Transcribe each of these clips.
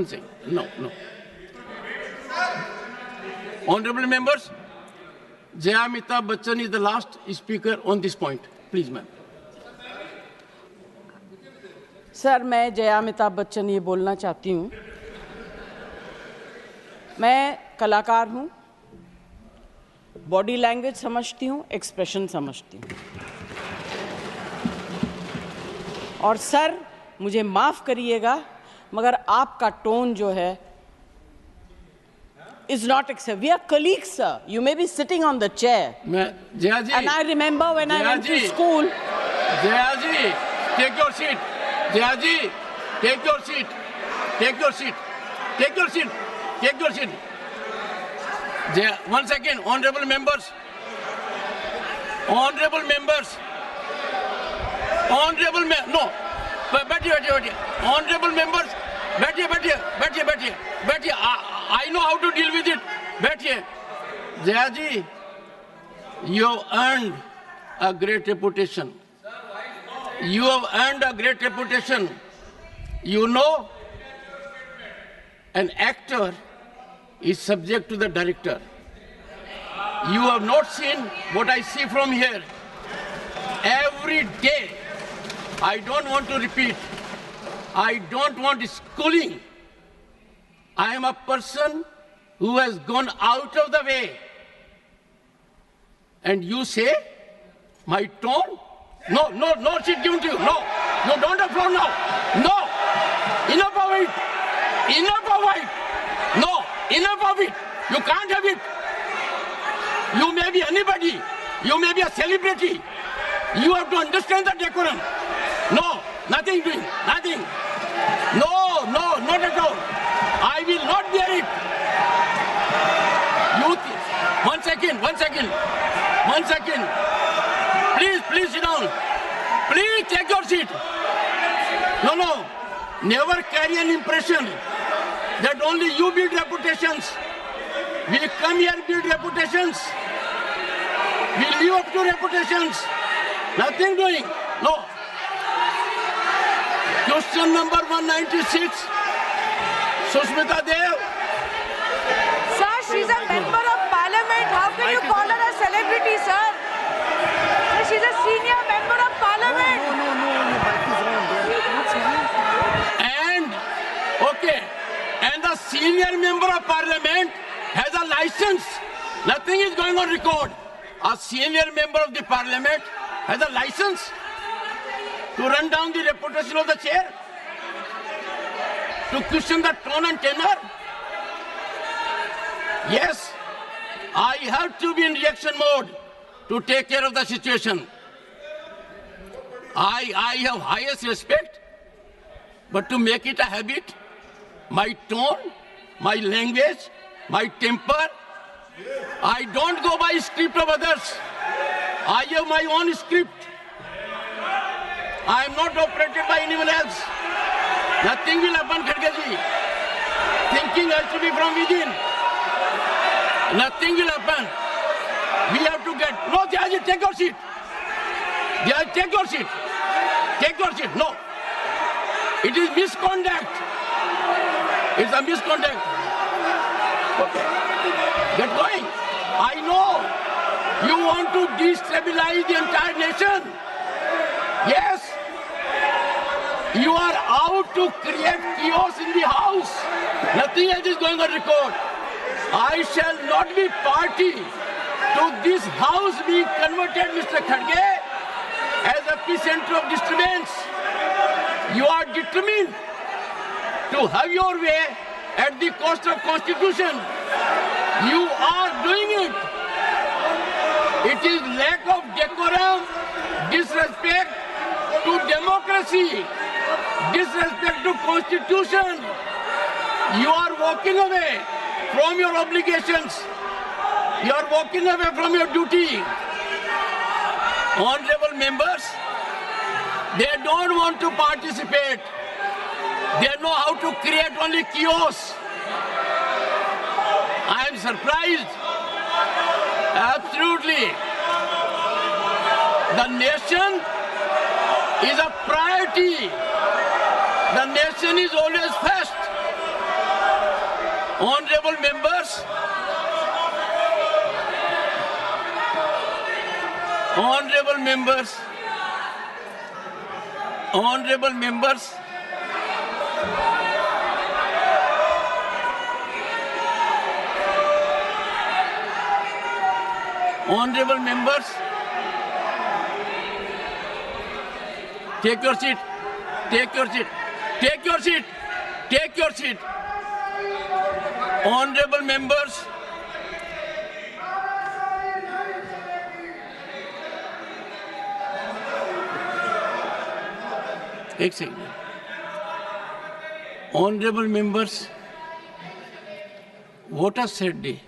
One second. No. Honorable members, Jaya Amitabh Bachchan is the last speaker on this point. Please, ma'am. Sir, मैं जया अमिताभ बच्चन ये बोलना चाहती हूँ, मैं कलाकार हूँ, बॉडी लैंग्वेज समझती हूँ, एक्सप्रेशन समझती हूँ। और सर, मुझे माफ़ करिएगा, मगर आपका टोन जो है is not acceptable. We are colleagues, sir. You may be sitting on the chair. Jaya ji. And I remember when I went to school. Jaya ji, take your seat. Jaya ji, take your seat. Take your seat. Take your seat. Take your seat. Jaya, 1 second, honorable members. Honorable members. Honorable members. No. बैठिए. Honorable members. बैठिए. I know how to deal with it. बैठिए. Jaya ji, you have earned a great reputation. You have earned a great reputation. You know, an actor is subject to the director. You have not seen what I see from here. Every day, I don't want to repeat. I don't want schooling. I am a person who has gone out of the way. And you say, my tone? No, she's given to you. No, don't applaud now. No, enough of it. No, enough of it. You can't have it. You may be anybody. You may be a celebrity. You have to understand the decorum. No, nothing doing, nothing. No, not at all. I will not bear it. One second. Please sit down. Please take your seat. No. Never carry an impression that only you build reputations. We come here build reputations. We live up to reputations. Nothing doing. No. Question number 196. Sushmita Dev. Sir, she's a member of parliament. How can you call her a celebrity, sir? She's a senior member of parliament. And the senior member of parliament has a license. Nothing is going on record. A senior member of the parliament has a license to run down the reputation of the chair, to question the tone and tenor. Yes, I have to be in reaction mode to take care of the situation. I have highest respect, but to make it a habit, my tone, my language, my temper, I don't go by script of others. I have my own script. I am not operated by anyone else. Nothing will happen, Kharge ji. Thinking has to be from within. Nothing will happen. We have to get... No, Jaya ji, take your seat. Jaya, take your seat. Take your seat. No. It is misconduct. It's a misconduct. Okay. Get going. I know you want to destabilize the entire nation. Yes. You are out to create chaos in the house. Nothing else is going on record. I shall not be party to this house being converted, Mr. Kharge, as epicenter of disturbance. You are determined to have your way at the cost of Constitution. You are doing it. It is lack of decorum, disrespect to democracy, disrespect to Constitution. You are walking away from your obligations. You are walking away from your duty. Honorable members, they don't want to participate. They know how to create only chaos. I am surprised. Absolutely. The nation is a priority. The nation is always first. Honorable members, honorable members, honorable members, honorable members, take your seat, take your seat, take your seat, take your seat. Honorable members, एक second. Honorable members, Water Set Day,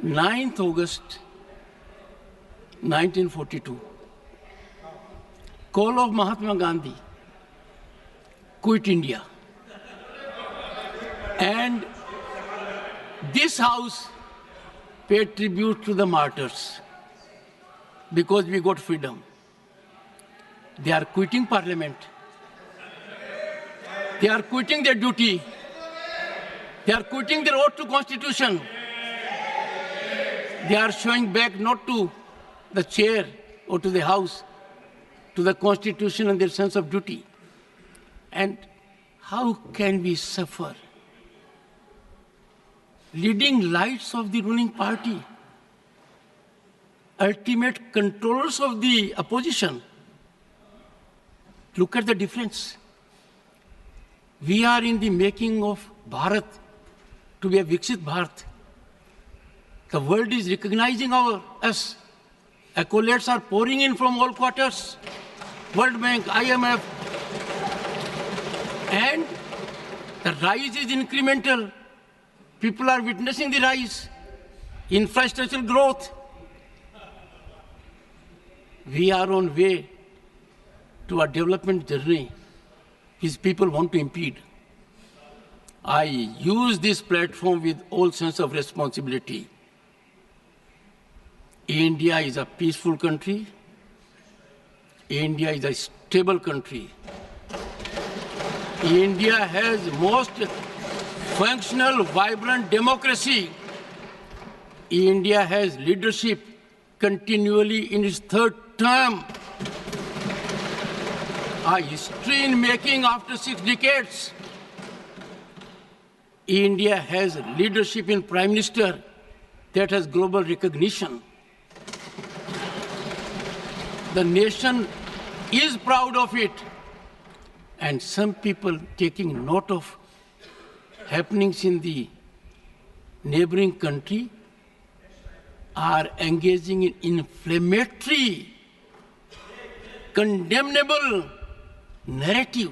9th August 1942. Call of Mahatma Gandhi, quit India. And this house paid tribute to the martyrs because we got freedom. They are quitting parliament. They are quitting their duty. They are quitting their oath to constitution. They are showing back not to the chair or to the house, to the constitution and their sense of duty. And how can we suffer? Leading lights of the ruling party, ultimate controllers of the opposition. Look at the difference. We are in the making of Bharat to be a Viksit Bharat. The world is recognizing us. Accolades are pouring in from all quarters. World Bank, IMF. And the rise is incremental. People are witnessing the rise. Infrastructural growth. We are on way to a development journey which people want to impede. I use this platform with all sense of responsibility. India is a peaceful country. India is a stable country. India has most functional, vibrant democracy. India has leadership continually in its third term. A history in making after 6 decades. India has leadership in Prime Minister that has global recognition. The nation is proud of it. And some people taking note of happenings in the neighboring country are engaging in inflammatory, condemnable narrative.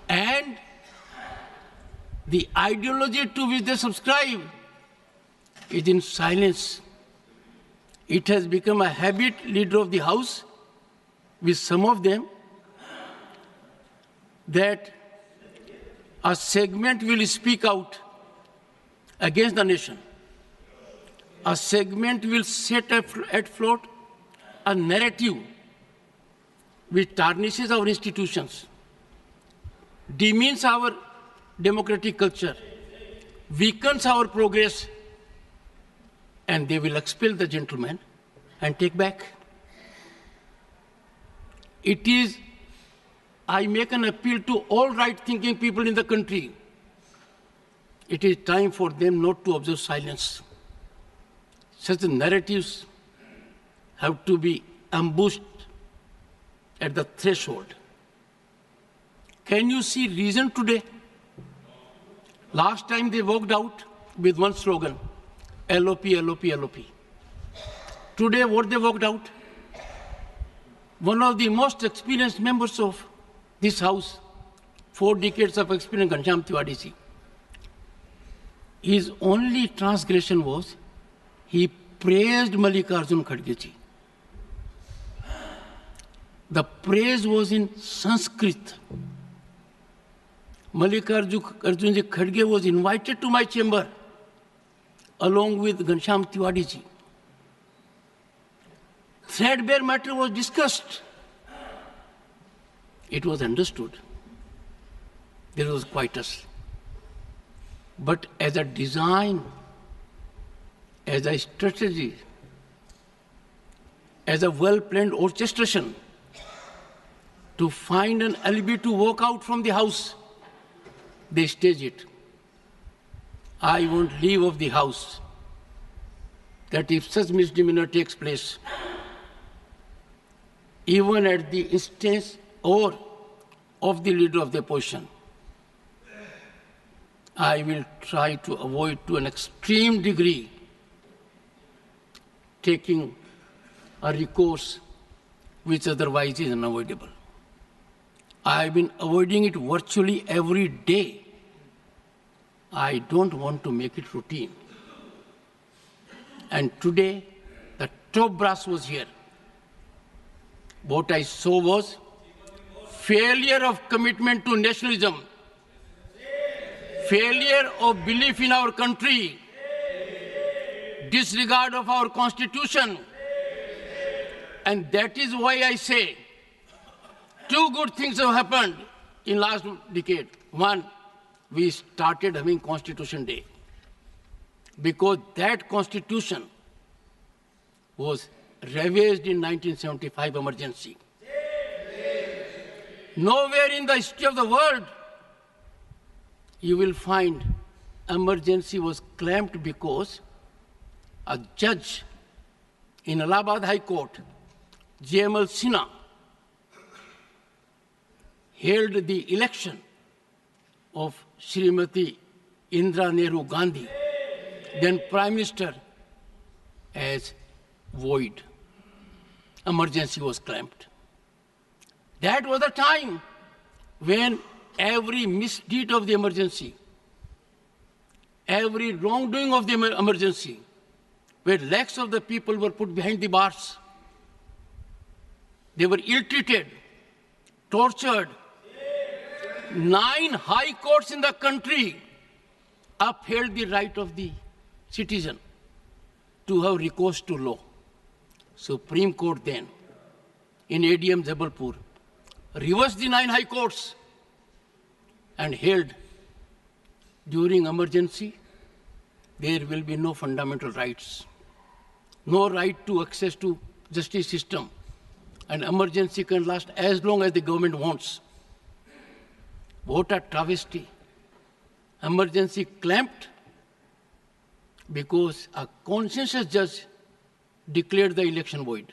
And the ideology to which they subscribe is in silence. It has become a habit, leader of the house, with some of them, that a segment will speak out against the nation. A segment will set at float a narrative which tarnishes our institutions, demeans our democratic culture, weakens our progress, and they will expel the gentleman and take back. I make an appeal to all right-thinking people in the country. It is time for them not to observe silence. Such narratives have to be ambushed at the threshold. Can you see reason today? Last time they walked out with one slogan, LOP, LOP, LOP. Today what they walked out? One of the most experienced members of this house, 4 decades of experience, Ghanshyam Tiwari ji. His only transgression was he praised Mallikarjun Kharge ji. The praise was in Sanskrit. Mallikarjun ji Kharge was invited to my chamber along with Ghanshyam Tiwari ji. Threadbare matter was discussed. It was understood there was quietus. But as a design, as a strategy, as a well-planned orchestration, to find an alibi to walk out from the house, they stage it. I won't leave of the house. That if such misdemeanor takes place, even at the instance or of the leader of the opposition, I will try to avoid to an extreme degree taking a recourse which otherwise is unavoidable. I have been avoiding it virtually every day. I don't want to make it routine. And today, the top brass was here. What I saw was failure of commitment to nationalism, failure of belief in our country, disregard of our constitution. And that is why I say two good things have happened in last decade. One, we started having Constitution Day, because that constitution was ravaged in 1975 emergency. Nowhere in the history of the world you will find emergency was claimed because a judge in Allahabad High Court, J.M.L. Sinha, held the election of Srimati Indira Nehru Gandhi, then Prime Minister, as void. Emergency was claimed. That was the time when every misdeed of the emergency, every wrongdoing of the emergency, where lakhs of the people were put behind the bars. They were ill-treated, tortured. 9 high courts in the country upheld the right of the citizen to have recourse to law. Supreme Court then, in ADM Jabalpur, reversed the 9 high courts and held during emergency there will be no fundamental rights, no right to access to justice system, and emergency can last as long as the government wants. What a travesty. Emergency clamped because a conscientious judge declared the election void.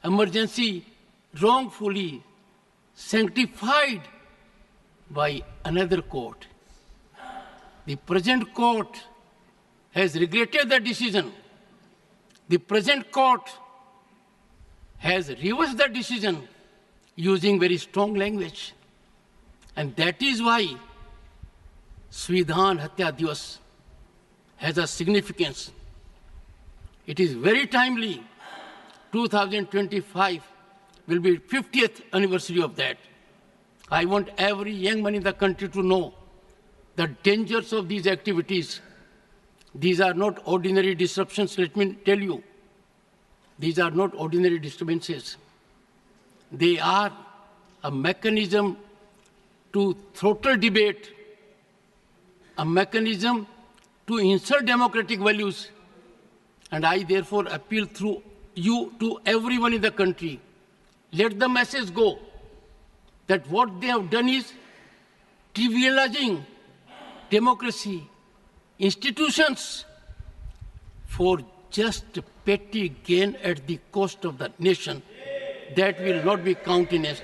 Emergency wrongfully sanctified by another court. The present court has regretted the decision. The present court has reversed the decision using very strong language. And that is why Svidhan Hatya Divas has a significance. It is very timely. 2025 will be 50th anniversary of that. I want every young man in the country to know the dangers of these activities. These are not ordinary disruptions, let me tell you. These are not ordinary disturbances. They are a mechanism to throttle debate, a mechanism to insult democratic values. And I therefore appeal through you to everyone in the country. Let the message go that what they have done is trivializing democracy, institutions, for just petty gain at the cost of the nation. That will not be countenanced.